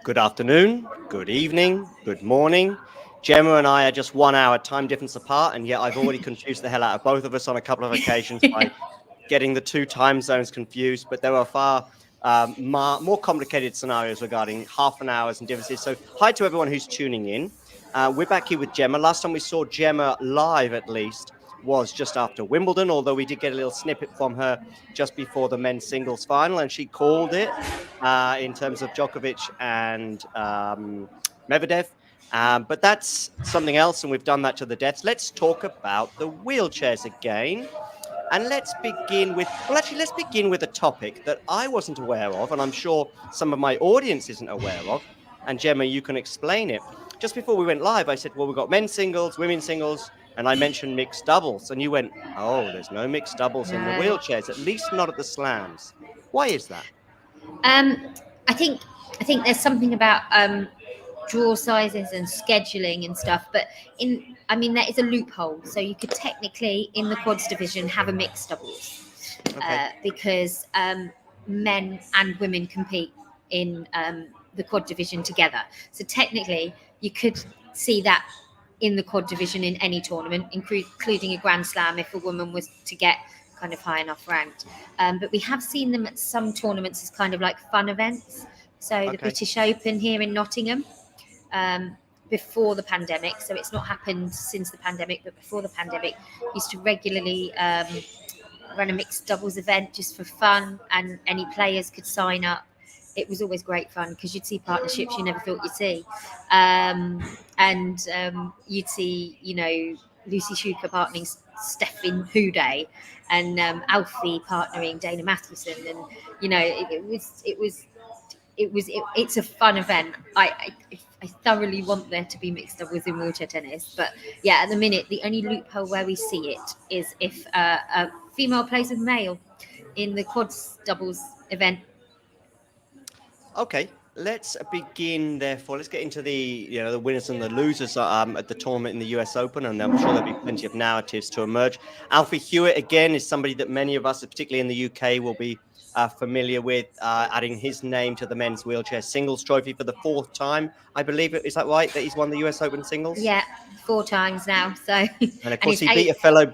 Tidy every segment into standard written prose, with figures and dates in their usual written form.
Good afternoon, good evening, good morning. Gemma and I are just 1 hour time difference apart, and yet I've already confused the hell out of both of us on a couple of occasions by getting the two time zones confused. But there are far more complicated scenarios regarding half an hours and differences. So, hi to everyone who's tuning in. We're back here with Gemma. Last time we saw Gemma live, at least, was just after Wimbledon, although we did get a little snippet from her just before the men's singles final, and she called it in terms of Djokovic and Medvedev. But that's something else, and we've done that to the death. Let's talk about the wheelchairs again. And let's begin with, let's begin with a topic that I wasn't aware of, and I'm sure some of my audience isn't aware of. And Gemma, you can explain it. Just before we went live, I said, well, we've got men's singles, women's singles, and I mentioned mixed doubles. And you went, oh, there's no mixed doubles in the No. wheelchairs, at least not at the slams. Why is that? I think there's something about draw sizes and scheduling and stuff, but there is a loophole. So you could technically in the quads division have a mixed doubles Okay. because men and women compete in the quad division together. So technically you could see that in the quad division in any tournament, including a Grand Slam if a woman was to get kind of high enough ranked. But we have seen them at some tournaments as kind of like fun events. So the British Open here in Nottingham before the pandemic, so it's not happened since the pandemic, but before the pandemic, used to regularly run a mixed doubles event just for fun, and any players could sign up. It was always great fun because you'd see partnerships you never thought you'd see. And you'd see, Lucy Schuker partnering Stefan Houdet and Alfie partnering Dana Mathewson. And, it's a fun event. I thoroughly want there to be mixed doubles in wheelchair tennis. But yeah, at the minute, the only loophole where we see it is if a female plays with male in the quads doubles event. Okay, let's begin. Therefore, let's get into the winners and the losers at the tournament in the U.S. Open, and I'm sure there'll be plenty of narratives to emerge. Alfie Hewett again is somebody that many of us, particularly in the UK, will be familiar with, adding his name to the men's wheelchair singles trophy for the fourth time, I believe. Is that right? That he's won the U.S. Open singles? Yeah, 4 times now. So, and of course, he beat a fellow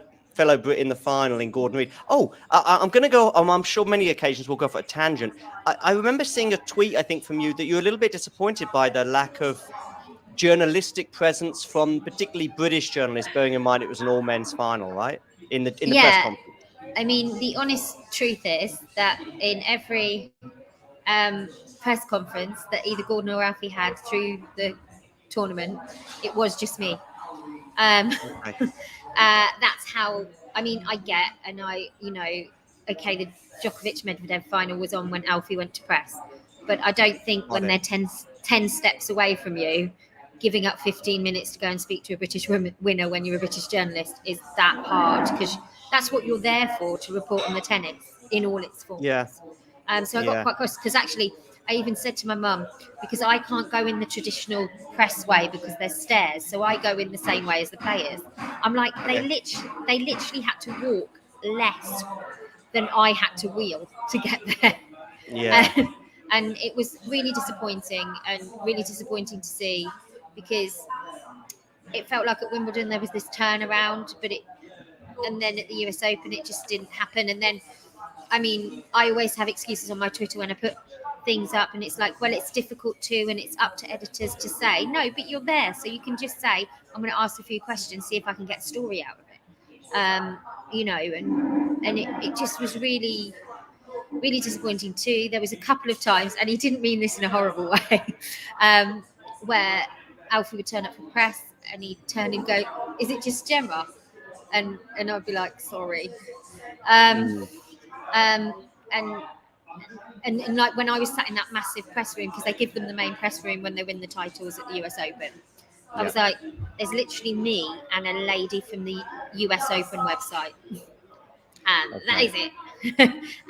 Brit in the final in Gordon Reid. Oh, I'm going to go. I'm sure many occasions we'll go for a tangent. I remember seeing a tweet, I think, from you that you're a little bit disappointed by the lack of journalistic presence from particularly British journalists, bearing in mind it was an all men's final, right? In the press conference. I mean, the honest truth is that in every press conference that either Gordon or Alfie had through the tournament, it was just me. Okay. That's how. I mean, I get, and okay, the Djokovic Medvedev final was on when Alfie went to press, but I don't think when they're 10 steps away from you, giving up 15 minutes to go and speak to a British winner when you're a British journalist is that hard, because that's what you're there for, to report on the tennis in all its forms. Yeah. So I got quite cross because actually I even said to my mum, because I can't go in the traditional press way because there's stairs, so I go in the same way as the players. I'm like, they literally had to walk less than I had to wheel to get there. Yeah. And it was really disappointing to see, because it felt like at Wimbledon there was this turnaround, and then at the US Open it just didn't happen. And then, I mean, I always have excuses on my Twitter when I put things up, and it's like, well, it's difficult to, and it's up to editors to say. No, but you're there, so you can just say, I'm going to ask a few questions, see if I can get a story out of it. And it just was really, really disappointing too. There was a couple of times, and he didn't mean this in a horrible way, where Alfie would turn up for press, and he'd turn and go, "Is it just Gemma?" And I'd be like, "Sorry." And like when I was sat in that massive press room, because they give them the main press room when they win the titles at the US Open, I was like, there's literally me and a lady from the US Open website, and that is it.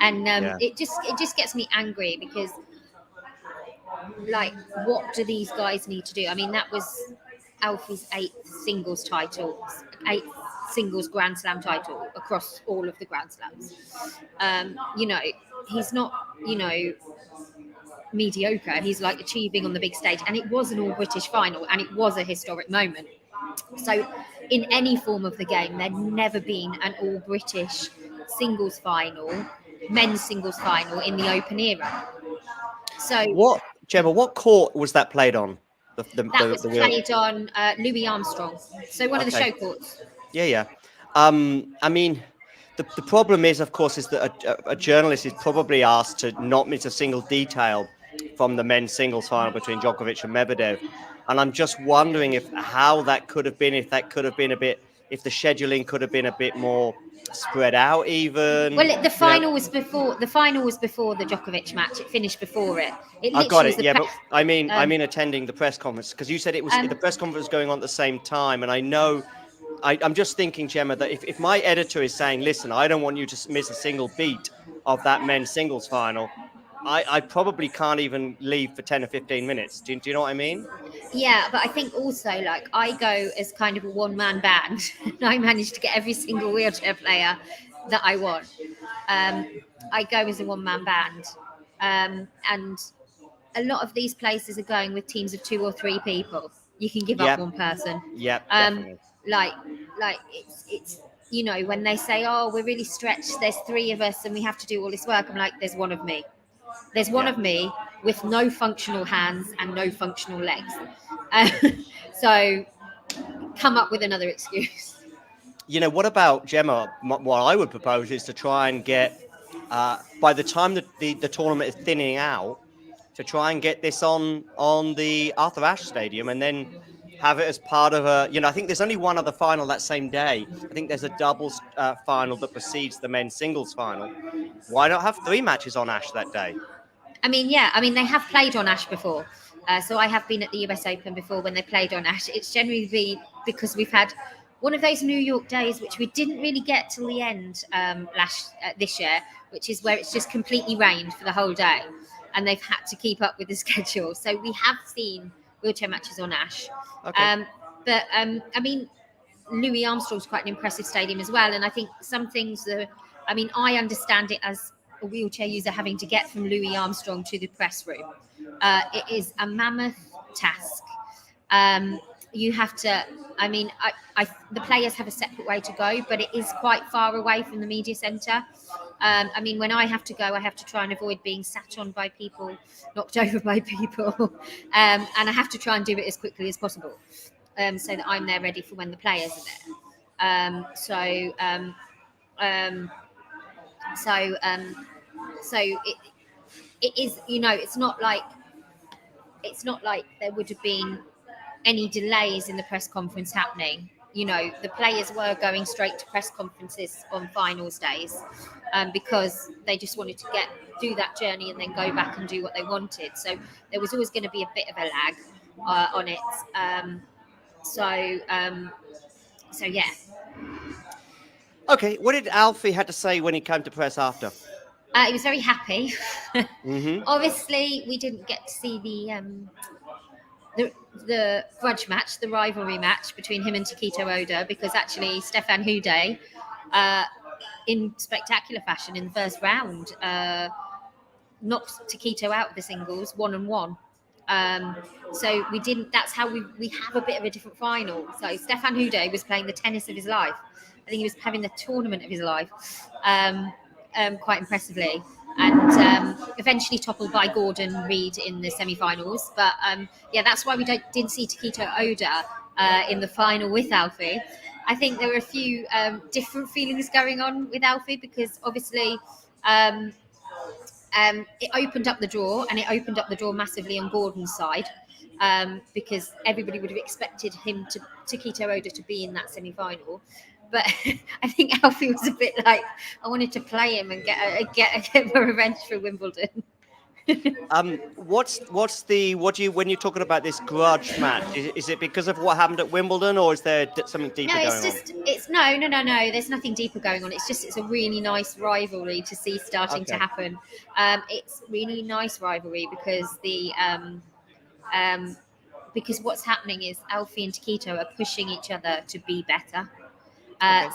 And it just gets me angry, because like, what do these guys need to do? I mean, that was Alfie's 8th singles title, 8th singles Grand Slam title across all of the Grand Slams. He's not, mediocre. He's like achieving on the big stage, and it was an all British final, and it was a historic moment. So, in any form of the game, there'd never been an all British singles final, men's singles final in the Open era. So Gemma, what court was that played on? that was The real. played on Louis Armstrong, so one of the Okay. show courts. Yeah, yeah. I mean, the problem is, of course, is that a journalist is probably asked to not miss a single detail from the men's singles final between Djokovic and Medvedev, and I'm just wondering if how that could have been, if that could have been a bit, if the scheduling could have been a bit more spread out, even. Well, the final was before the Djokovic match. It finished before it. It I got literally was it. the Yeah, but I um, mean attending the press conference, because you said it was um, the press conference was going on at the same time, and I know. I'm just thinking, Gemma, that if my editor is saying, listen, I don't want you to miss a single beat of that men's singles final, I probably can't even leave for 10 or 15 minutes. Do you know what I mean? yeah, but I think also like I go as kind of a one man band, and I managed to get every single wheelchair player that I want. Um, I go as a one man band, and a lot of these places are going with teams of 2 or 3 people. You can give up Yep. one person. Yep, Um, definitely. like it's when they say, oh, we're really stretched. There's 3 of us and we have to do all this work. I'm like, there's one of me. There's one Yeah. of me with no functional hands and no functional legs. Uh, so come up with another excuse. What about Gemma? What I would propose is to try and get, by the time that the tournament is thinning out, to try and get this on the Arthur Ashe Stadium, and then have it as part of a. I think there's only one other final that same day. I think there's a doubles final that precedes the men's singles final. Why not have 3 matches on Ashe that day? I mean, yeah, I mean, they have played on Ashe before. So I have been at the US Open before when they played on Ashe. It's generally because we've had one of those New York days, which we didn't really get till the end this year, which is where it's just completely rained for the whole day. And they've had to keep up with the schedule. So we have seen wheelchair matches on Ashe. Okay. But I mean, Louis Armstrong's quite an impressive stadium as well. And I think some things I understand it as a wheelchair user having to get from Louis Armstrong to the press room. It is a mammoth task. You have to, the players have a separate way to go, but it is quite far away from the media centre. When I have to go, I have to try and avoid being sat on by people, knocked over by people, and I have to try and do it as quickly as possible, so that I'm there ready for when the players are there. So it is, it's not like there would have been any delays in the press conference happening. The players were going straight to press conferences on finals days, because they just wanted to do that journey and then go back and do what they wanted. So there was always going to be a bit of a lag on it. So yeah. Okay. What did Alfie had to say when he came to press after? He was very happy. Mm-hmm. Obviously, we didn't get to see the grudge match, the rivalry match between him and Takito Oda, because actually Stefan Houdet, in spectacular fashion in the first round, knocked Takito out of the singles 1-1. So we didn't. That's how we have a bit of a different final. So Stefan Houdet was playing the tennis of his life. I think he was having the tournament of his life, quite impressively, and eventually toppled by Gordon Reed in the semi-finals. But that's why we didn't see Takito Oda in the final with Alfie. I think there were a few different feelings going on with Alfie, because obviously it opened up the draw, and it opened up the draw massively on Gordon's side, because everybody would have expected Takito Oda to be in that semi-final. But I think Alfie was a bit like, I wanted to play him and get my revenge for Wimbledon. When you're talking about this grudge match, is it because of what happened at Wimbledon, or is there something deeper going on? No. There's nothing deeper going on. It's a really nice rivalry to see starting to happen. It's really nice rivalry because because what's happening is Alfie and Takito are pushing each other to be better.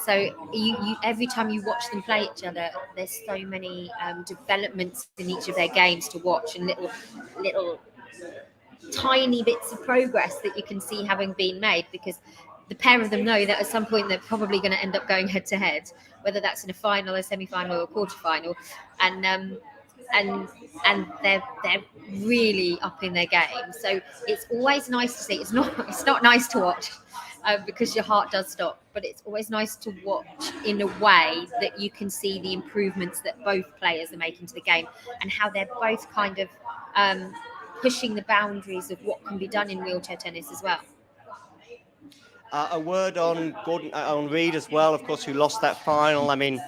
So you every time you watch them play each other, there's so many developments in each of their games to watch, and little little tiny bits of progress that you can see having been made, because the pair of them know that at some point they're probably going to end up going head to head, whether that's in a final, a semi-final, or a quarter-final, and and they're really up in their game. So it's always nice to see. It's not nice to watch because your heart does stop, but it's always nice to watch in a way that you can see the improvements that both players are making to the game, and how they're both kind of pushing the boundaries of what can be done in wheelchair tennis as well. A word on Gordon, on Reed as well, of course, who lost that final. I mean,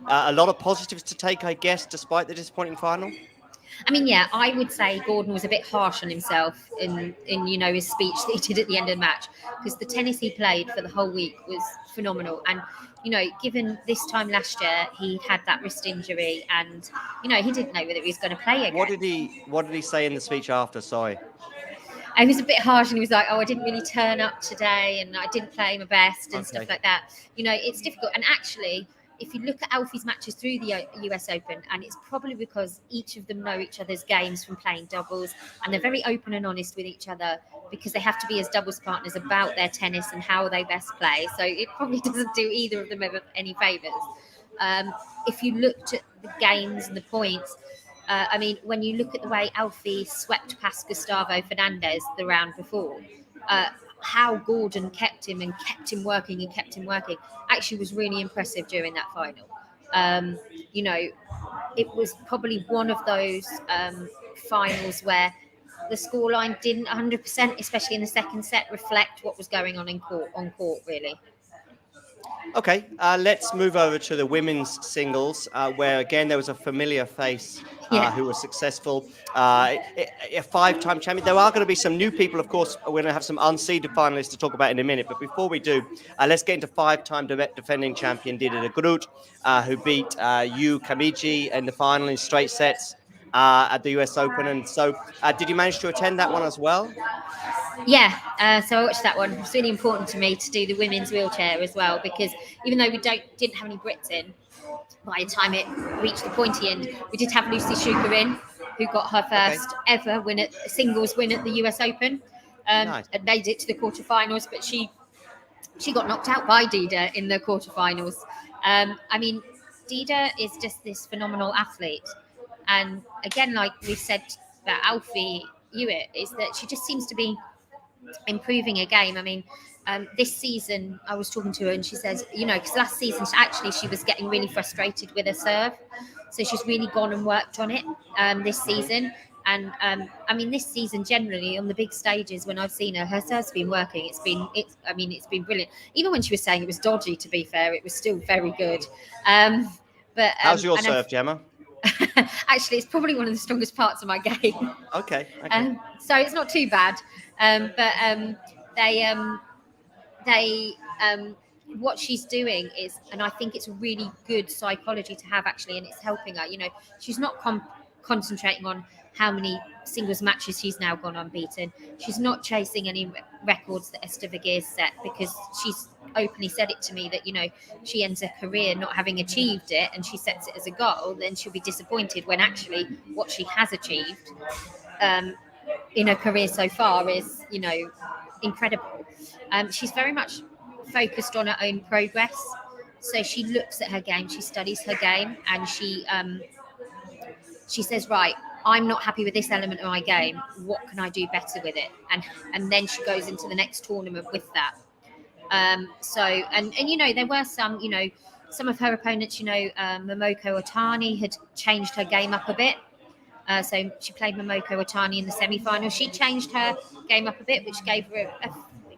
a lot of positives to take, I guess, despite the disappointing final. I mean, yeah, I would say Gordon was a bit harsh on himself in his speech that he did at the end of the match, because the tennis he played for the whole week was phenomenal. And given this time last year he had that wrist injury, and he didn't know whether he was going to play again. What did he say in the speech after? Sorry. And he was a bit harsh, and he was like, "Oh, I didn't really turn up today, and I didn't play my best, and stuff like that." It's difficult. And actually, if you look at Alfie's matches through the US Open, and it's probably because each of them know each other's games from playing doubles, and they're very open and honest with each other, because they have to be as doubles partners about their tennis and how they best play. So it probably doesn't do either of them ever any favours. If you looked at the games and the points, I mean, when you look at the way Alfie swept past Gustavo Fernandez the round before, how Gordon kept him working actually was really impressive during that final. It was probably one of those finals where the scoreline didn't 100%, especially in the second set, reflect what was going on on court, really. Okay, let's move over to the women's singles, where again there was a familiar face who was successful, a five-time champion. There are going to be some new people, of course. We're going to have some unseeded finalists to talk about in a minute. But before we do, let's get into five-time defending champion Dida de Groot, who beat Yu Kamiji in the final in straight sets at the US Open. And so, did you manage to attend that one as well? Yeah, so I watched that one. It's really important to me to do the women's wheelchair as well, because even though we didn't have any Brits in, by the time it reached the pointy end, we did have Lucy Schuker in, who got her first ever singles win at the US Open, Nice. and made it to the quarterfinals, but she got knocked out by Dida in the quarterfinals. I mean, Dida is just this phenomenal athlete, and again, like we said about Alfie Hewett, is that she just seems to be improving her game. I mean, this season I was talking to her, and she says, because last season she was getting really frustrated with her serve, so she's really gone and worked on it this season. And I mean, this season generally on the big stages, when I've seen her serve's been working. It's been brilliant. Even when she was saying it was dodgy, to be fair, it was still very good. But how's your serve, Gemma? Actually, it's probably one of the strongest parts of my game. Okay. So it's not too bad. But they what she's doing is, and I think it's a really good psychology to have, actually, and it's helping her. She's not concentrating on how many singles matches she's now gone unbeaten. She's not chasing any records that Esther Vergeer's set, because she's openly said it to me that she ends her career not having achieved it, and she sets it as a goal, then she'll be disappointed, when actually what she has achieved in her career so far is incredible. She's very much focused on her own progress, so she looks at her game, she studies her game, and she says, right, I'm not happy with this element of my game. What can I do better with it? And then she goes into the next tournament with that. So there were some of her opponents. Momoko Otani had changed her game up a bit. So she played Momoko Otani in the semi-final. She changed her game up a bit, which gave her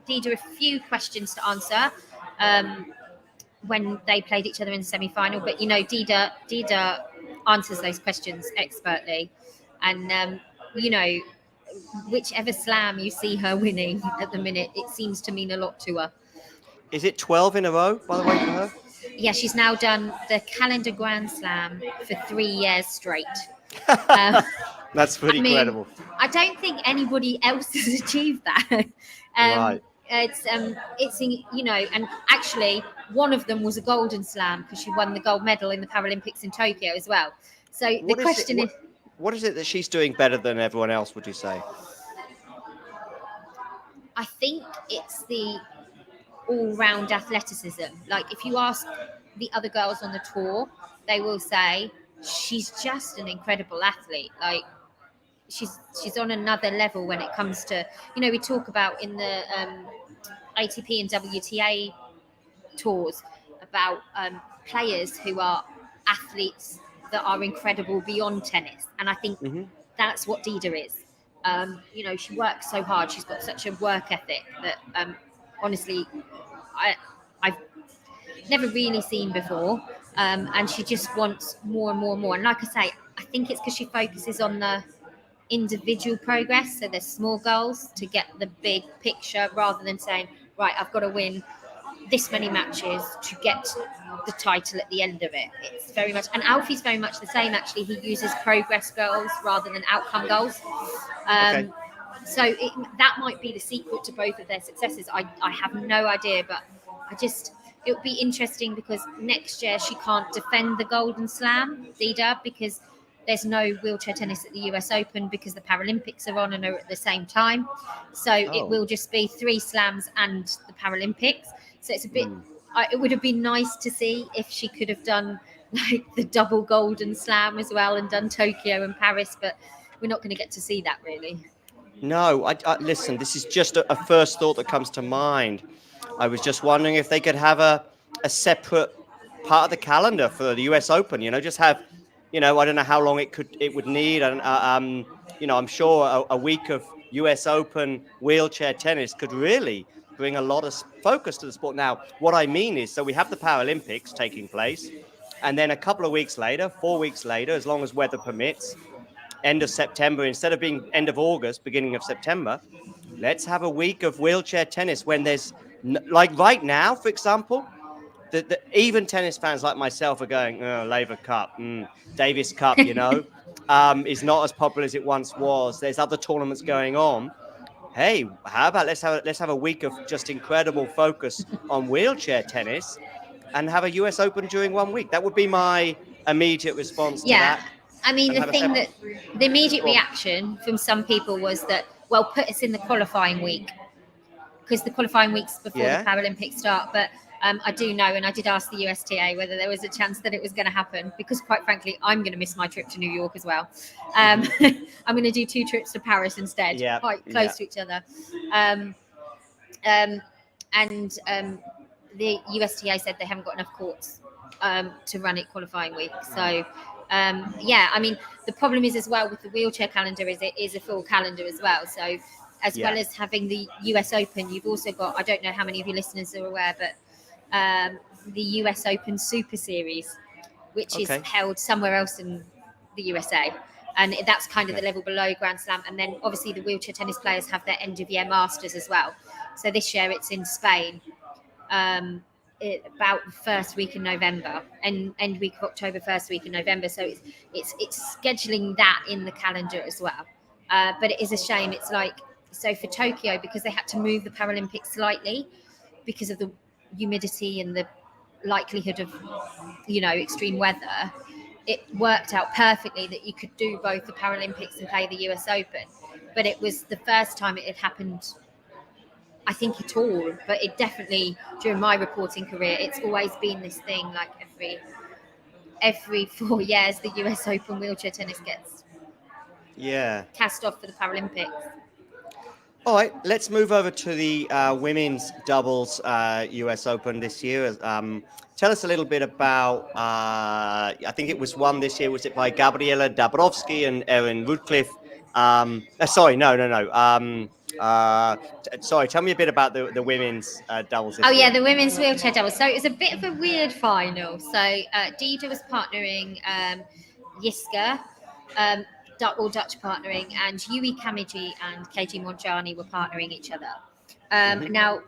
Dida a few questions to answer when they played each other in the semi-final. But Dida answers those questions expertly, and whichever slam you see her winning at the minute, it seems to mean a lot to her. Is it 12 in a row, by the way, for her? Yeah, she's now done the calendar Grand Slam for 3 years straight. That's pretty incredible. I don't think anybody else has achieved that. Right. It's and actually one of them was a golden slam, because she won the gold medal in the Paralympics in Tokyo as well. So the question is, What is it that she's doing better than everyone else, would you say? I think it's the all-round athleticism. Like if you ask the other girls on the tour, they will say she's just an incredible athlete. Like she's on another level when it comes to, we talk about in the ATP and WTA tours about players who are athletes that are incredible beyond tennis, and I think Hmm. that's what Dida is. She works so hard. She's got such a work ethic that honestly, I've never really seen before. And she just wants more and more and more. And like I say, I think it's because she focuses on the individual progress. So there's small goals to get the big picture rather than saying, right, I've got to win this many matches to get the title at the end of it. It's very much, and Alfie's very much the same. Actually, he uses progress goals rather than outcome goals. Okay. So that might be the secret to both of their successes. I have no idea, but it would be interesting because next year she can't defend the Golden Slam, Dida, because there's no wheelchair tennis at the US Open because the Paralympics are on and are at the same time. So it will just be 3 slams and the Paralympics. So it's a bit. It would have been nice to see if she could have done like the double Golden Slam as well and done Tokyo and Paris, but we're not going to get to see that really. No, listen, this is just a first thought that comes to mind. I was just wondering if they could have a separate part of the calendar for the US Open, just have, I don't know how long it would need. And, I'm sure a week of US Open wheelchair tennis could really bring a lot of focus to the sport. Now, what I mean is, so we have the Paralympics taking place, and then a couple of weeks later, 4 weeks later, as long as weather permits, end of September, instead of being end of August, beginning of September, let's have a week of wheelchair tennis when there's, like right now, for example, even tennis fans like myself are going, oh, Laver Cup, Davis Cup, is not as popular as it once was. There's other tournaments going on. Hey, how about let's have a week of just incredible focus on wheelchair tennis and have a US Open during 1 week. That would be my immediate response to Yeah. that. I mean, And the have a thing separate. that the immediate Go on. reaction from some people was that, well, put us in the qualifying week because the qualifying week's before the Yeah. Paralympics start. But I do know, and I did ask the USTA whether there was a chance that it was going to happen because, quite frankly, I'm going to miss my trip to New York as well. I'm going to do 2 trips to Paris instead, Yeah. quite close to each other. And the USTA said they haven't got enough courts to run it qualifying week. So, I mean, the problem is as well with the wheelchair calendar is it is a full calendar as well. So, as well as having the US Open, you've also got, I don't know how many of your listeners are aware, but the US Open Super Series, which is held somewhere else in the USA. And that's kind of the level below Grand Slam. And then obviously the wheelchair tennis players have their end of year masters as well. So this year it's in Spain, about the first week in November, and end week of October, first week in November. So it's scheduling that in the calendar as well. But it is a shame. It's like, so for Tokyo, because they had to move the Paralympics slightly because of the humidity and the likelihood of, extreme weather, it worked out perfectly that you could do both the Paralympics and play the US Open. But it was the first time it had happened, I think, at all. But it definitely, during my reporting career, it's always been this thing, like every 4 years, the US Open wheelchair tennis gets cast off for the Paralympics. All right, let's move over to the women's doubles US Open this year. Tell us a little bit about, I think it was won this year, was it by Gabriela Dabrowski and Erin Woodcliffe? Sorry, no. Sorry, tell me a bit about the women's doubles this year. The women's wheelchair doubles. So it was a bit of a weird final. So Dida was partnering Yiska, all Dutch partnering, and Yui Kamiji and Keiji Monjani were partnering each other. Now,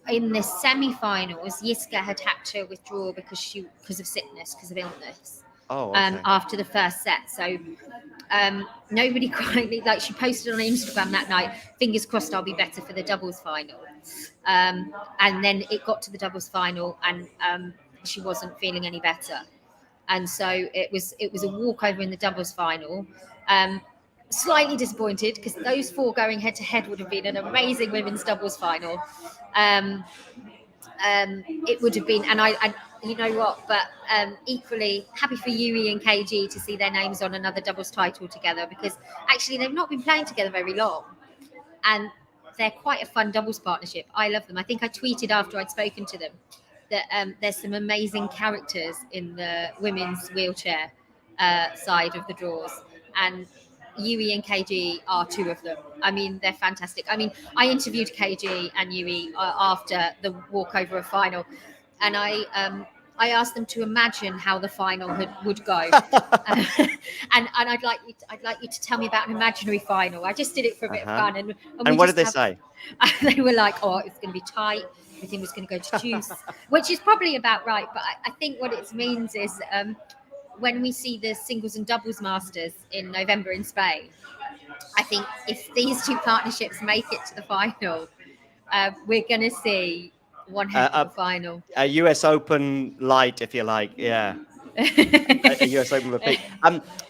in the semi-finals, Yiska had to withdraw because of sickness, because of illness. After the first set. So nobody quite, she posted on Instagram that night, fingers crossed I'll be better for the doubles final. And then it got to the doubles final and she wasn't feeling any better. And so it was a walkover in the doubles final. Slightly disappointed because those 4 going head to head would have been an amazing women's doubles final. It would have been, and I you know what, but equally happy for Yui and KG to see their names on another doubles title together, because actually they've not been playing together very long, and they're quite a fun doubles partnership. I love them. I think I tweeted after I'd spoken to them that there's some amazing characters in the women's wheelchair side of the draws, and Yui and KG are 2 of them. I mean, they're fantastic. I mean, I interviewed KG and Yui after the walkover of final, and I asked them to imagine how the final would go, and I'd like you to tell me about an imaginary final. I just did it for a bit of fun, and what did they say? They were like, "Oh, it's going to be tight. Everything was going to go to juice," which is probably about right. But I think what it means is, when we see the singles and doubles masters in November in Spain, I think if these 2 partnerships make it to the final, we're going to see one heck of a final. A US Open light, if you like, yeah. A US Open repeat.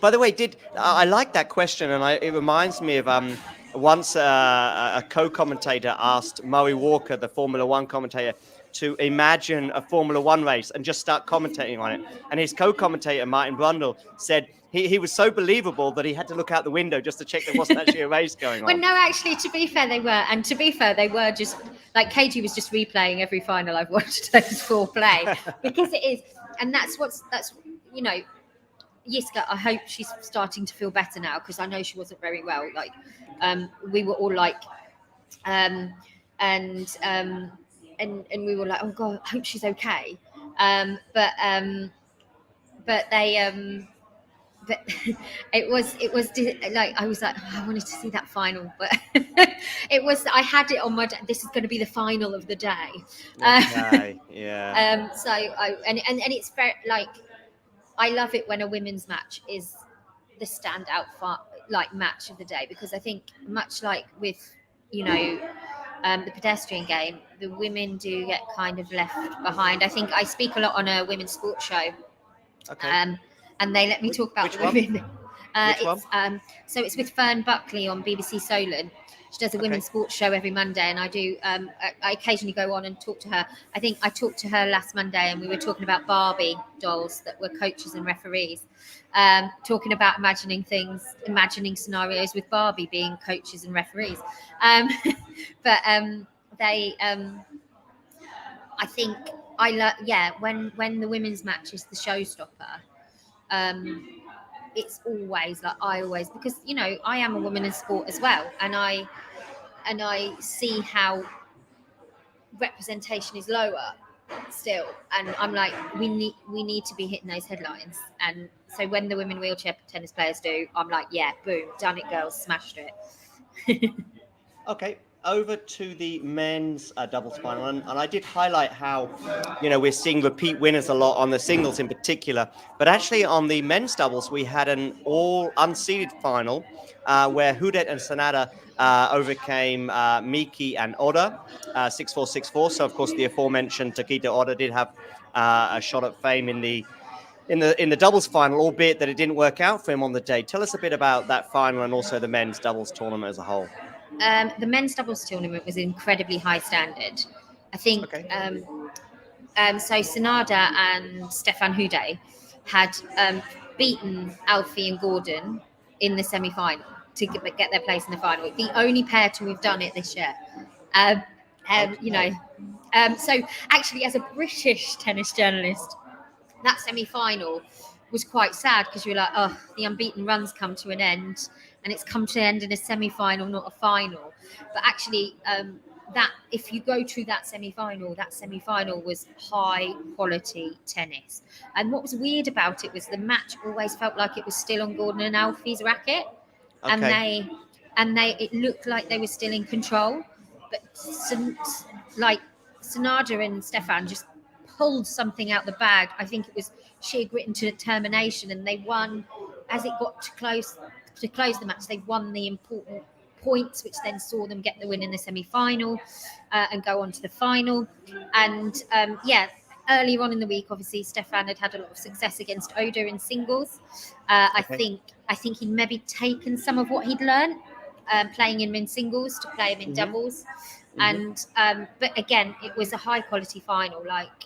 By the way, I like that question, and it reminds me of once a co-commentator asked Murray Walker, the Formula One commentator, to imagine a Formula One race and just start commentating on it. And his co-commentator, Martin Brundle, said he was so believable that he had to look out the window just to check there wasn't actually a race going on. Well, no, actually, to be fair, they were. And to be fair, they were just, like, KG was just replaying every final I've watched those 4 play. Because it is, and that's, you know, Yiska, I hope she's starting to feel better now, because I know she wasn't very well. Like, we were all like, and we were like, oh God, I hope she's okay. But they, but it was like, I was like, oh, I wanted to see that final, but I had it on my, this is going to be the final of the day. Okay, yeah. So and it's very, like, I love it when a women's match is the standout match of the day, because I think, much like with, you know, the pedestrian game, the women do get kind of left behind. I think I speak a lot on a women's sports show. Okay. And they let me talk about the women. So it's with Fern Buckley on BBC Solent. She does a women's sports show every Monday, and I do. I occasionally go on and talk to her. I think I talked to her last Monday, and we were talking about Barbie dolls that were coaches and referees, talking about imagining scenarios with Barbie being coaches and referees. But they, I think, when the women's match is the showstopper. It's always like, because, you know, I am a woman in sport as well, and I see how representation is lower still, and I'm like, we need to be hitting those headlines. And so when the women wheelchair tennis players do, I'm like, yeah, boom, done it, girls, smashed it. Okay, over to the men's doubles final, and I did highlight how, you know, we're seeing repeat winners a lot on the singles in particular, but actually on the men's doubles we had an all unseeded final where Houdet and Sanada overcame Miki and Oda 6-4, 6-4. So of course the aforementioned Takita Oda did have a shot at fame in the doubles final, albeit that it didn't work out for him on the day. Tell us a bit about that final and also the men's doubles tournament as a whole. The men's doubles tournament was incredibly high standard. I think so Sanada and Stefan Houdet had beaten Alfie and Gordon in the semi-final to get their place in the final. The only pair to have done it this year. You know, so actually, as a British tennis journalist, that semi-final was quite sad, because you're like, oh, the unbeaten run's come to an end, and it's come to an end in a semi-final, not a final. But actually, that if you go through that semi-final was high quality tennis. And what was weird about it was the match always felt like it was still on Gordon and Alfie's racket, and it looked like they were still in control. But like Sanada and Stefan just pulled something out the bag. I think it was sheer grit and determination, and they won as it got to close the match. They won the important points, which then saw them get the win in the semi-final and go on to the final. And earlier on in the week, obviously Stefan had a lot of success against Oda in singles. Okay. I think he'd maybe taken some of what he'd learned playing him in singles to play him in Hmm. doubles. Hmm. And but again, it was a high quality final, like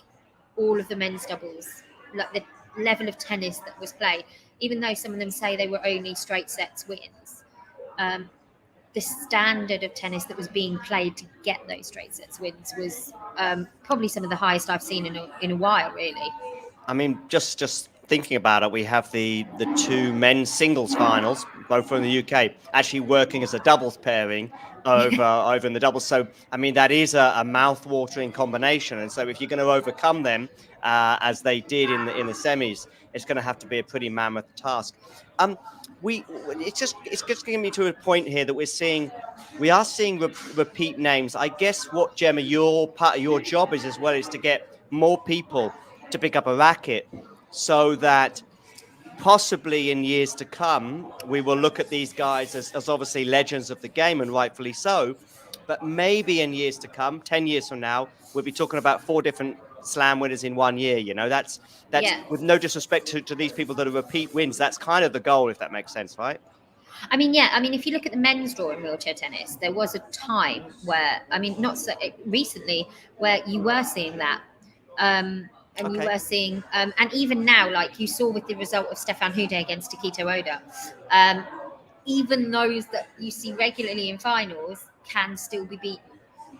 all of the men's doubles, like the level of tennis that was played. Even though some of them say they were only straight sets wins, um, the standard of tennis that was being played to get those straight sets wins was probably some of the highest I've seen in a while, really. I mean, just thinking about it, we have the two men's singles finals, both from the UK, actually working as a doubles pairing over in the doubles. So I mean, that is a mouth-watering combination. And so if you're going to overcome them as they did in the semis, it's going to have to be a pretty mammoth task. Um, it's just getting me to a point here that we are seeing repeat names. I guess what, Gemma, your part of your job is as well is to get more people to pick up a racket so that possibly in years to come, we will look at these guys as obviously legends of the game, and rightfully so. But maybe in years to come, 10 years from now, we'll be talking about four different slam winners in one year. You know, that's Yeah. with no disrespect to these people that are repeat wins. That's kind of the goal, if that makes sense, right? I mean, yeah. I mean, if you look at the men's draw in wheelchair tennis, there was a time where, I mean, not so recently, where you were seeing that, and you Okay. were seeing, and even now, like you saw with the result of Stefan Houdet against Takito Oda, um, even those that you see regularly in finals can still be beaten.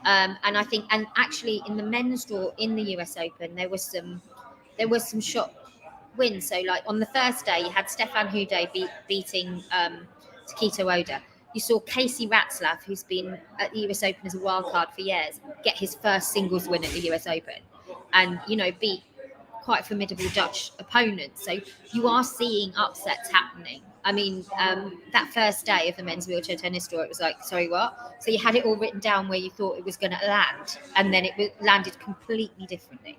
And I think, and actually, in the men's draw in the US Open, there was some shock wins. So, like on the first day, you had Stefan Houdet beating Takito Oda. You saw Casey Ratzlaff, who's been at the US Open as a wild card for years, get his first singles win at the US Open, and beat quite formidable Dutch opponents. So you are seeing upsets happening. I mean, that first day of the men's wheelchair tennis tour, it was like, sorry, what? So you had it all written down where you thought it was going to land, and then it landed completely differently.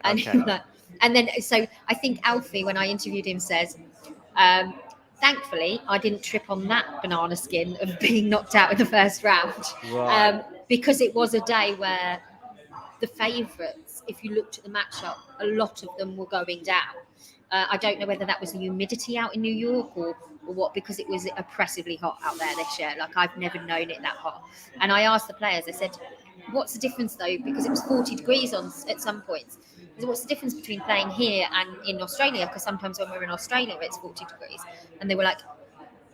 And Okay. and then so I think Alfie, when I interviewed him, says, um, thankfully I didn't trip on that banana skin of being knocked out in the first round, Right. because it was a day where the favourites, if you looked at the matchup, a lot of them were going down. I don't know whether that was the humidity out in New York or what, because it was oppressively hot out there this year. Like, I've never known it that hot. And I asked the players, I said, what's the difference though? Because it was 40 degrees at some points. I said, what's the difference between playing here and in Australia? Because sometimes when we're in Australia, it's 40 degrees. And they were like,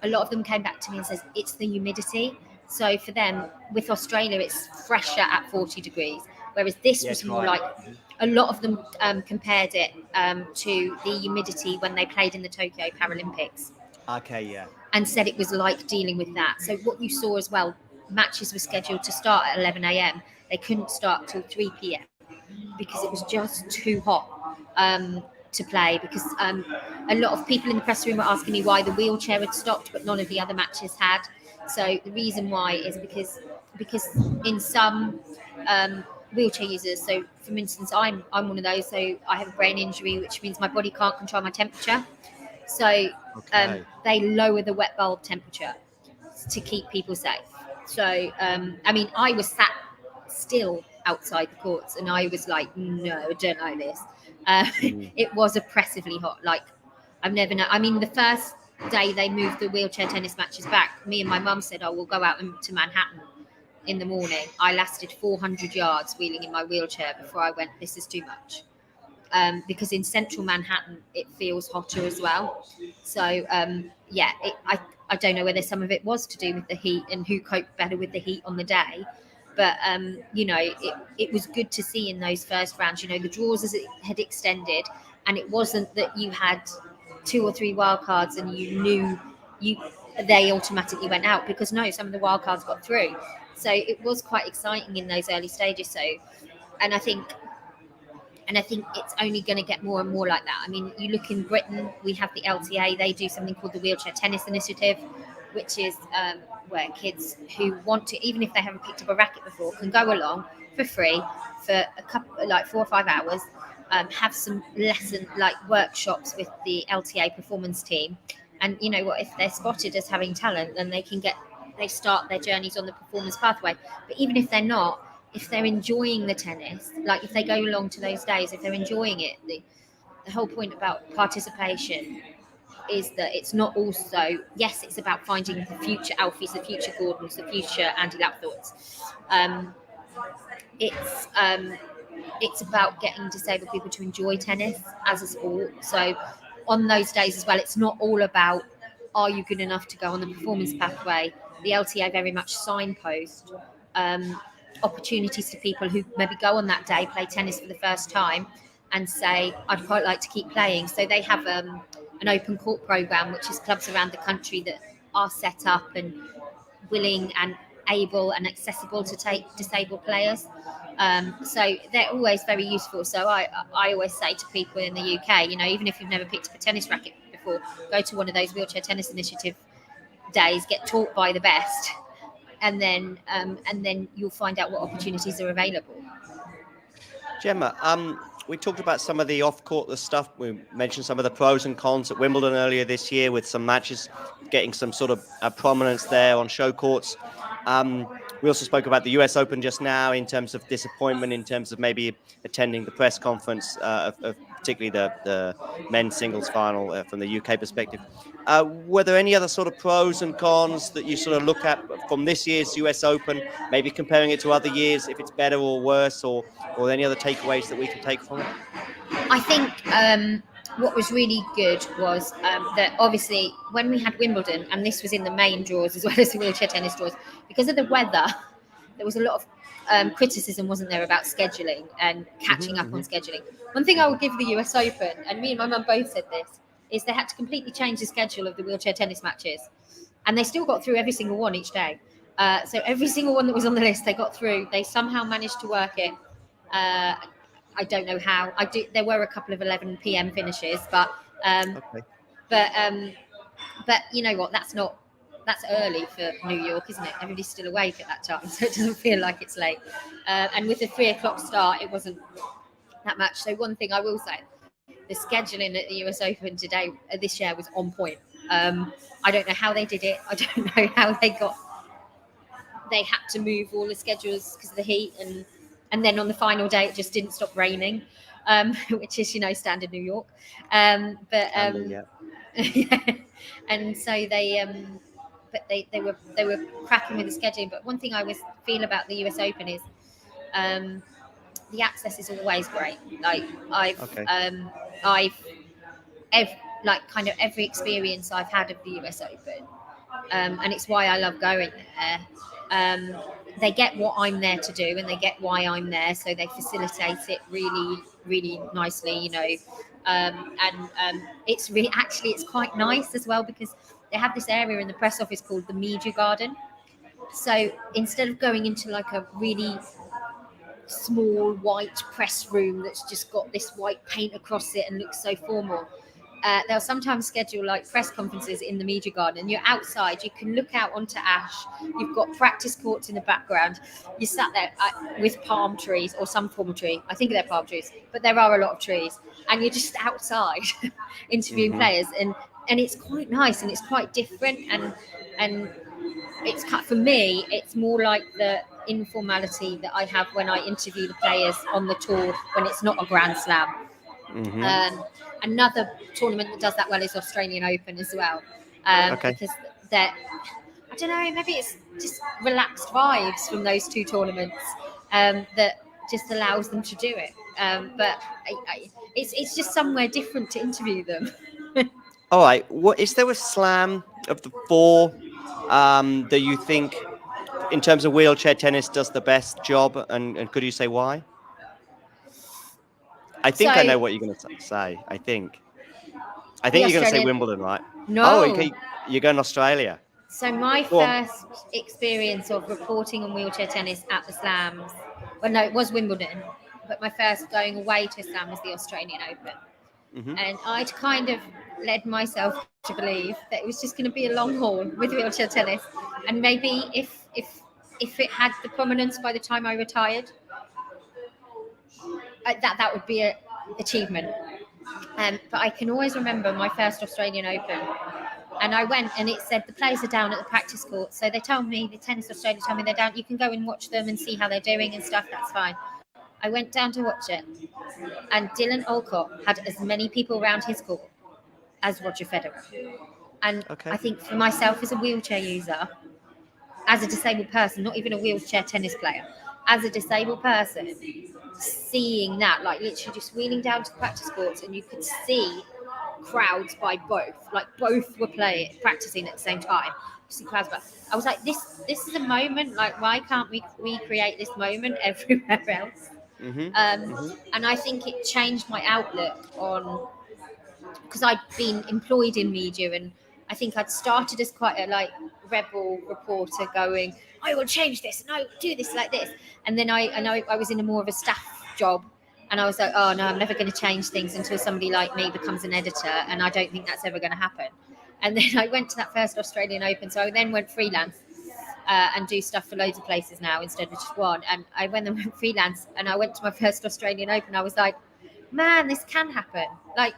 a lot of them came back to me and says it's the humidity. So for them, with Australia, it's fresher at 40 degrees, whereas this was Yes, more right. like, a lot of them compared it to the humidity when they played in the Tokyo Paralympics, Okay, yeah. and said it was like dealing with that. So what you saw as well, matches were scheduled to start at 11 a.m. They couldn't start till 3 p.m. because it was just too hot to play. Because a lot of people in the press room were asking me why the wheelchair had stopped, but none of the other matches had. So the reason why is because in some wheelchair users, so for instance, I'm one of those. So I have a brain injury, which means my body can't control my temperature. So Okay. they lower the wet bulb temperature to keep people safe. So, I mean, I was sat still outside the courts and I was like, no, I don't like this. Mm. It was oppressively hot. Like, I've never known. I mean, the first day they moved the wheelchair tennis matches back, me and my mum said, oh, we'll go out to Manhattan in the morning. I lasted 400 yards wheeling in my wheelchair before I went, this is too much. Because in central Manhattan it feels hotter as well. So yeah, I don't know whether some of it was to do with the heat and who coped better with the heat on the day, but it was good to see in those first rounds. The draws as it had extended, and it wasn't that you had 2 or 3 wild cards and you knew they automatically went out, because no, some of the wild cards got through. So it was quite exciting in those early stages. So, and I think it's only going to get more and more like that. I mean, you look in Britain, we have the LTA. They do something called the Wheelchair Tennis Initiative, which is where kids who want to, even if they haven't picked up a racket before, can go along for free for a couple, like 4 or 5 hours, have some workshops with the LTA performance team. And you know what? If they're spotted as having talent, then they start their journeys on the performance pathway. But even if they're not, if they're enjoying the tennis, like if they go along to those days, if they're enjoying it, the whole point about participation is that it's not also, yes, it's about finding the future Alfies, the future Gordons, the future Andy Lapthorpes. It's about getting disabled people to enjoy tennis as a sport. So on those days as well, it's not all about are you good enough to go on the performance pathway. The LTA very much signpost opportunities to people who maybe go on that day, play tennis for the first time, and say, I'd quite like to keep playing. So they have an open court program, which is clubs around the country that are set up and willing and able and accessible to take disabled players. So they're always very useful. So I always say to people in the UK, even if you've never picked up a tennis racket before, go to one of those Wheelchair Tennis Initiative days, get taught by the best, and then you'll find out what opportunities are available. Gemma, we talked about some of the off-court stuff. We mentioned some of the pros and cons at Wimbledon earlier this year, with some matches getting some sort of prominence there on show courts. We also spoke about the US Open just now in terms of disappointment, in terms of maybe attending the press conference of particularly the men's singles final from the UK perspective. Were there any other sort of pros and cons that you sort of look at from this year's US Open, maybe comparing it to other years, if it's better or worse, or any other takeaways that we can take from it? I think what was really good was that obviously when we had Wimbledon, and this was in the main draws as well as the wheelchair tennis draws, because of the weather, there was a lot of criticism, wasn't there, about scheduling and catching up on scheduling. One thing I would give the US Open, and me and my mum both said this, is they had to completely change the schedule of the wheelchair tennis matches, and they still got through every single one each day. So every single one that was on the list, they got through. They somehow managed to work it. I don't know how. There were a couple of 11 p.m. finishes, but Okay. but you know what? That's early for New York, isn't it? Everybody's still awake at that time, so it doesn't feel like it's late. And with the 3:00 start, it wasn't that much. So one thing I will say, the scheduling at the US Open this year was on point. I don't know how they did it. I don't know how they had to move all the schedules because of the heat, and then on the final day it just didn't stop raining, which is standard New York. Yeah. And so they were cracking with the scheduling. But one thing I always feel about the US Open is the access is always great. Like every experience I've had of the US Open, and it's why I love going there. They get what I'm there to do, and they get why I'm there, so they facilitate it really, really nicely, and it's really, actually, it's quite nice as well, because they have this area in the press office called the Media Garden. So instead of going into like a really small white press room that's just got this white paint across it and looks so formal, they'll sometimes schedule like press conferences in the Media Garden. You're outside, you can look out onto Ash, you've got practice courts in the background, you sat there with palm trees, or some form of tree, I think they're palm trees, but there are a lot of trees, and you're just outside interviewing players, and it's quite nice, and it's quite different, and it's, for me, it's more like the informality that I have when I interview the players on the tour when it's not a Grand Slam. Another tournament that does that well is Australian Open as well, because I don't know, maybe it's just relaxed vibes from those two tournaments that just allows them to do it. But it's just somewhere different to interview them. All right. What is there a slam of the four that you think, in terms of wheelchair tennis, does the best job, and could you say why? I think I know what you're going to say. I think you're going to say Wimbledon, right? No. Oh, okay. You're going to Australia. So my first experience of reporting on wheelchair tennis at the slams, well, no, it was Wimbledon, but my first going away to a slam was the Australian Open. And I'd kind of led myself to believe that it was just going to be a long haul with wheelchair tennis, and maybe if it had the prominence by the time I retired, that would be an achievement. But I can always remember my first Australian Open And I went, and it said the players are down at the practice court. So they told me, the Tennis Australia told me they're down. You can go and watch them and see how they're doing and stuff. That's fine. I went down to watch it, and Dylan Alcott had as many people around his court as Roger Federer. And Okay. I think for myself as a wheelchair user, as a disabled person, not even a wheelchair tennis player, as a disabled person, seeing that, like literally just wheeling down to the practice courts, and you could see crowds by both, like both were practicing at the same time. You see crowds, but I was like, this is a moment. Like, why can't we recreate this moment everywhere else? And I think it changed my outlook on, because I'd been employed in media, and I think I'd started as quite a like rebel reporter going, I will change this and I will do this like this. And then I was in a more of a staff job, and I was like, oh no, I'm never going to change things until somebody like me becomes an editor, and I don't think that's ever going to happen. And then I went to that first Australian Open, so I then went freelance and do stuff for loads of places now instead of just one. And I went freelance, and I went to my first Australian Open. I was like, man, this can happen. Like,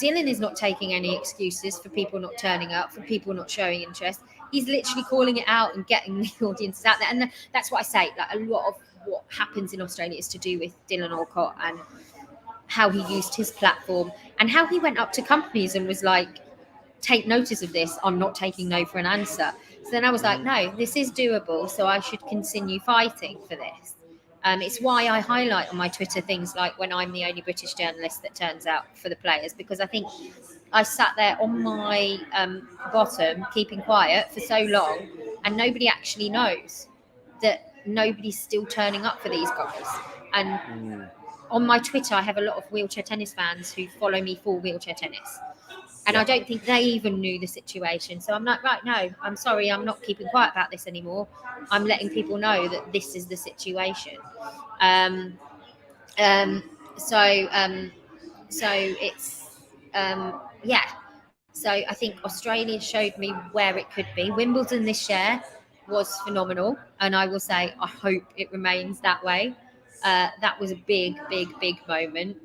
Dylan is not taking any excuses for people not turning up, for people not showing interest. He's literally calling it out and getting the audience out there. And that's what I say. Like, a lot of what happens in Australia is to do with Dylan Alcott and how he used his platform and how he went up to companies and was like, take notice of this. I'm not taking no for an answer. So then I was like, no, this is doable. So I should continue fighting for this. It's why I highlight on my Twitter things like when I'm the only British journalist that turns out for the players, because I think I sat there on my bottom, keeping quiet for so long, and nobody actually knows that nobody's still turning up for these guys. And on my Twitter, I have a lot of wheelchair tennis fans who follow me for wheelchair tennis. And I don't think they even knew the situation. So I'm like, right, no, I'm sorry, I'm not keeping quiet about this anymore. I'm letting people know that this is the situation. So it's, yeah. So I think Australia showed me where it could be. Wimbledon this year was phenomenal. And I will say, I hope it remains that way. That was a big, big, big moment.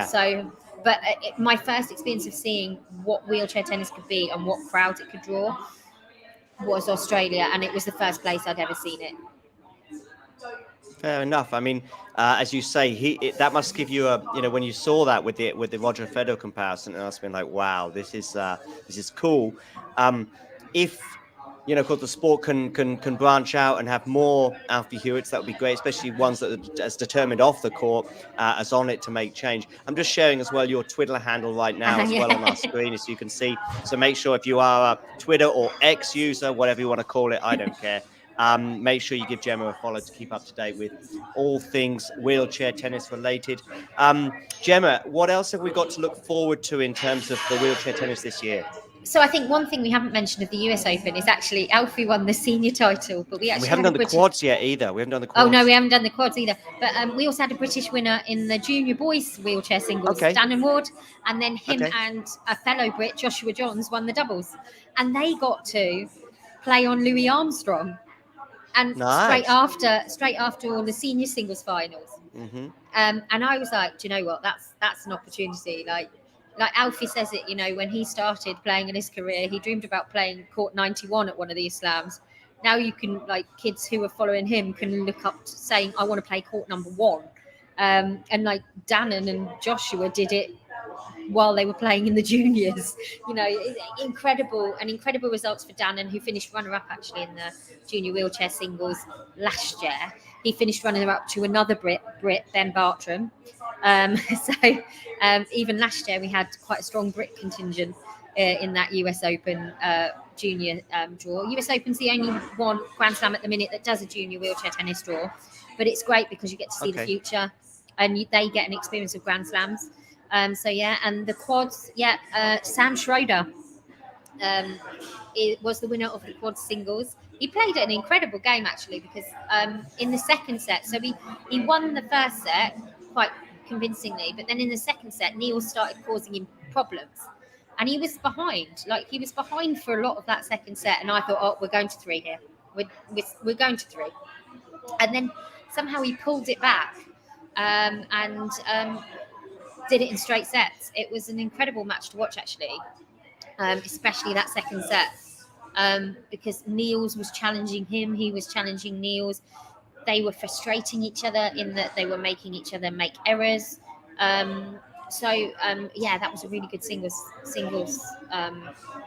So, but my first experience of seeing what wheelchair tennis could be and what crowds it could draw was Australia, and it was the first place I'd ever seen it. Fair enough. I mean, as you say, that must give you a, when you saw that with the Roger Federer comparison, and I was been like, wow, this is cool. If of course, the sport can branch out and have more Alfie Hewitts, that would be great, especially ones that are as determined off the court as on it to make change. I'm just sharing as well your Twitter handle right now as well on our screen, as you can see. So make sure if you are a Twitter or X user, whatever you want to call it, I don't care. Make sure you give Gemma a follow to keep up to date with all things wheelchair tennis related. Gemma, what else have we got to look forward to in terms of the wheelchair tennis this year? So I think one thing we haven't mentioned of the US Open is actually Alfie won the senior title, but we haven't done the quads yet either. We haven't done the quads. Oh no, we haven't done the quads either. But we also had a British winner in the junior boys wheelchair singles, Dan and Ward, and then him and a fellow Brit, Joshua Johns, won the doubles, and they got to play on Louis Armstrong, and straight after all the senior singles finals. And I was like, do you know what? That's an opportunity. Like Alfie says it, when he started playing in his career, he dreamed about playing court 91 at one of these slams. Now you can, like, kids who are following him can look up to saying, I want to play court number 1. And like Dannon and Joshua did it while they were playing in the juniors. Incredible results for Dannon, who finished runner-up actually in the junior wheelchair singles last year. He finished runner-up to another Brit, Ben Bartram. Even last year we had quite a strong Brit contingent in that US Open junior draw. US Open's the only one Grand Slam at the minute that does a junior wheelchair tennis draw, but it's great because you get to see the future, and they get an experience of Grand Slams. And the quads, Sam Schroeder was the winner of the quad singles. He played an incredible game actually, because in the second set, so he won the first set quite convincingly, but then in the second set, Neil started causing him problems, and he was behind. Like, he was behind for a lot of that second set, and I thought, oh, we're going to 3 here. We're going to 3, and then somehow he pulled it back and did it in straight sets. It was an incredible match to watch actually. especially that second set. Because Niels was challenging him, he was challenging Niels. They were frustrating each other in that they were making each other make errors. Yeah, that was a really good singles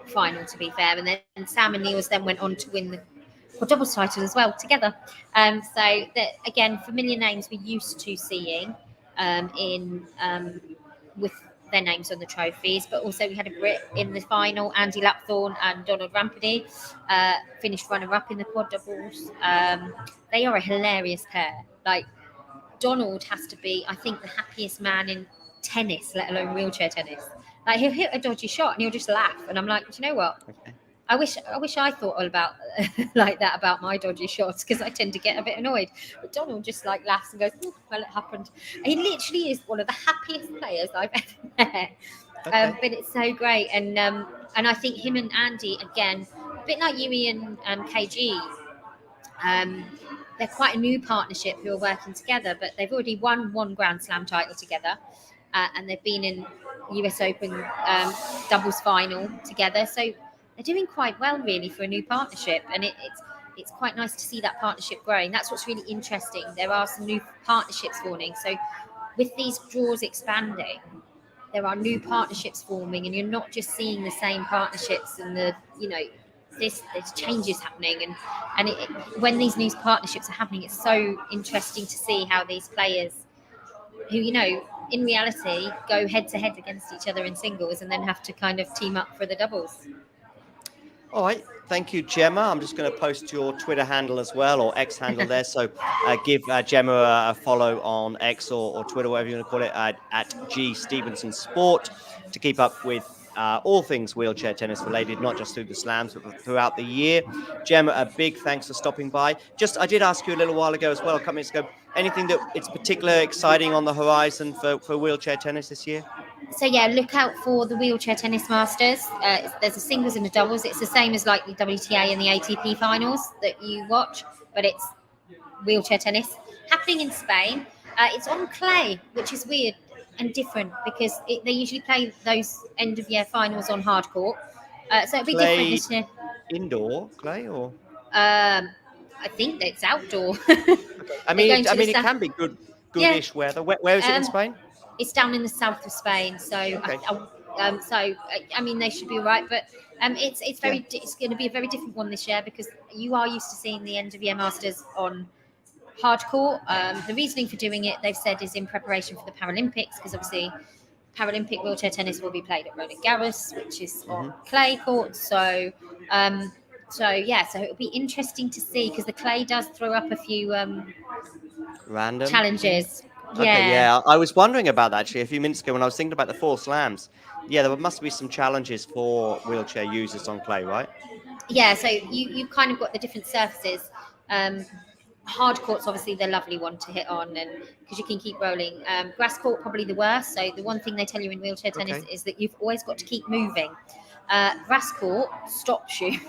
final, to be fair. And then Sam and Niels then went on to win the doubles title as well together. Again, familiar names we're used to seeing with their names on the trophies, but also we had a Brit in the final, Andy Lapthorne and Donald Rampady, finished runner-up in the quad doubles. They are a hilarious pair. Like, Donald has to be, I think, the happiest man in tennis, let alone wheelchair tennis. Like, he'll hit a dodgy shot and he'll just laugh, and I'm like, do you know what? Okay. I wish I thought all about like that about my dodgy shots, because I tend to get a bit annoyed. But Donald just like laughs and goes, "Oh, well, it happened." He literally is one of the happiest players I've ever met. Okay. But it's so great, and I think him and Andy, again, a bit like Yui and KG. They're quite a new partnership who are working together, but they've already won one Grand Slam title together, and they've been in US Open doubles final together. So they're doing quite well, really, for a new partnership, and it's quite nice to see that partnership growing. That's what's really interesting. There are some new partnerships forming. So with these draws expanding, there are new partnerships forming, and you're not just seeing the same partnerships and there's changes happening, when these new partnerships are happening, it's so interesting to see how these players who in reality go head to head against each other in singles and then have to kind of team up for the doubles. All right. Thank you, Gemma. I'm just going to post your Twitter handle as well, or X handle there. So give Gemma a follow on X or Twitter, whatever you want to call it, at G Stevenson Sport, to keep up with all things wheelchair tennis related, not just through the slams, but throughout the year. Gemma, a big thanks for stopping by. I did ask you a little while ago as well, a couple minutes ago, anything that it's particularly exciting on the horizon for wheelchair tennis this year? So yeah, look out for the Wheelchair Tennis Masters. There's a singles and a doubles. It's the same as like the WTA and the ATP finals that you watch, but it's wheelchair tennis happening in Spain. It's on clay, which is weird and different because they usually play those end of year finals on hard court. So it'll be different this year. Indoor clay, or I think it's outdoor. I mean, it can be goodish weather. Where is it in Spain? It's down in the south of Spain, so Okay. I mean they should be all right, but it's going to be a very different one this year because you are used to seeing the end of year Masters on hard court. The reasoning for doing it, they've said, is in preparation for the Paralympics, because obviously Paralympic wheelchair tennis will be played at Roland Garros, which is on clay court. So it'll be interesting to see, because the clay does throw up a few Random challenges. Okay, yeah. I was wondering about that actually a few minutes ago when I was thinking about the 4 slams. Yeah, there must be some challenges for wheelchair users on clay, right? Yeah, so you kind of got the different surfaces. Hard court's obviously the lovely one to hit on, and because you can keep rolling. Grass court probably the worst. So the one thing they tell you in wheelchair tennis is that you've always got to keep moving. Grass court stops you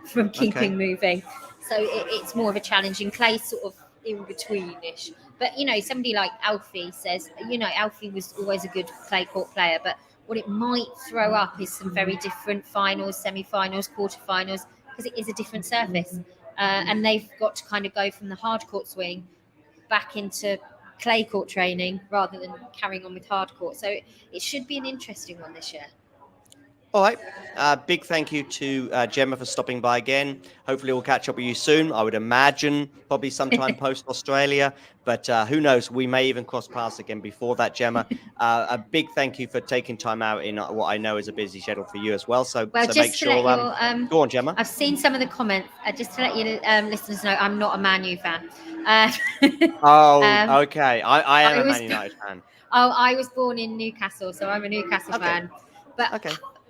from keeping moving, so it's more of a challenging. Clay sort of in betweenish. But somebody like Alfie says, Alfie was always a good clay court player, but what it might throw up is some very different finals, semi-finals, quarterfinals, because it is a different surface. And they've got to kind of go from the hard court swing back into clay court training rather than carrying on with hard court. So it should be an interesting one this year. All right. Big thank you to Gemma for stopping by again. Hopefully we'll catch up with you soon. I would imagine probably sometime post-Australia, but who knows? We may even cross paths again before that, Gemma. A big thank you for taking time out in what I know is a busy schedule for you as well. So make sure... go on, Gemma. I've seen some of the comments. Just to let you listeners know, I'm not a Man U fan. Okay. I am a Man United fan. I was born in Newcastle, so I'm a Newcastle fan. But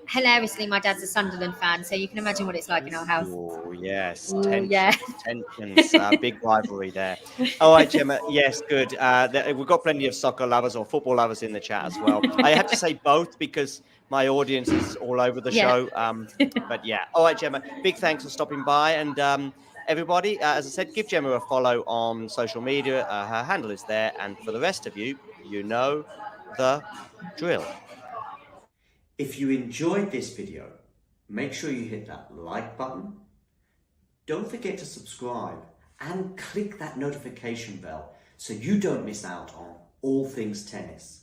hilariously, my dad's a Sunderland fan, so you can imagine what it's like in our house. Oh, yes. Tensions. Big rivalry there. All right, Gemma. Yes, good. We've got plenty of soccer lovers or football lovers in the chat as well. I have to say both because my audience is all over the show. But yeah. All right, Gemma. Big thanks for stopping by. And everybody, as I said, give Gemma a follow on social media. Her handle is there. And for the rest of you, you know the drill. If you enjoyed this video, make sure you hit that like button. Don't forget to subscribe and click that notification bell so you don't miss out on all things tennis.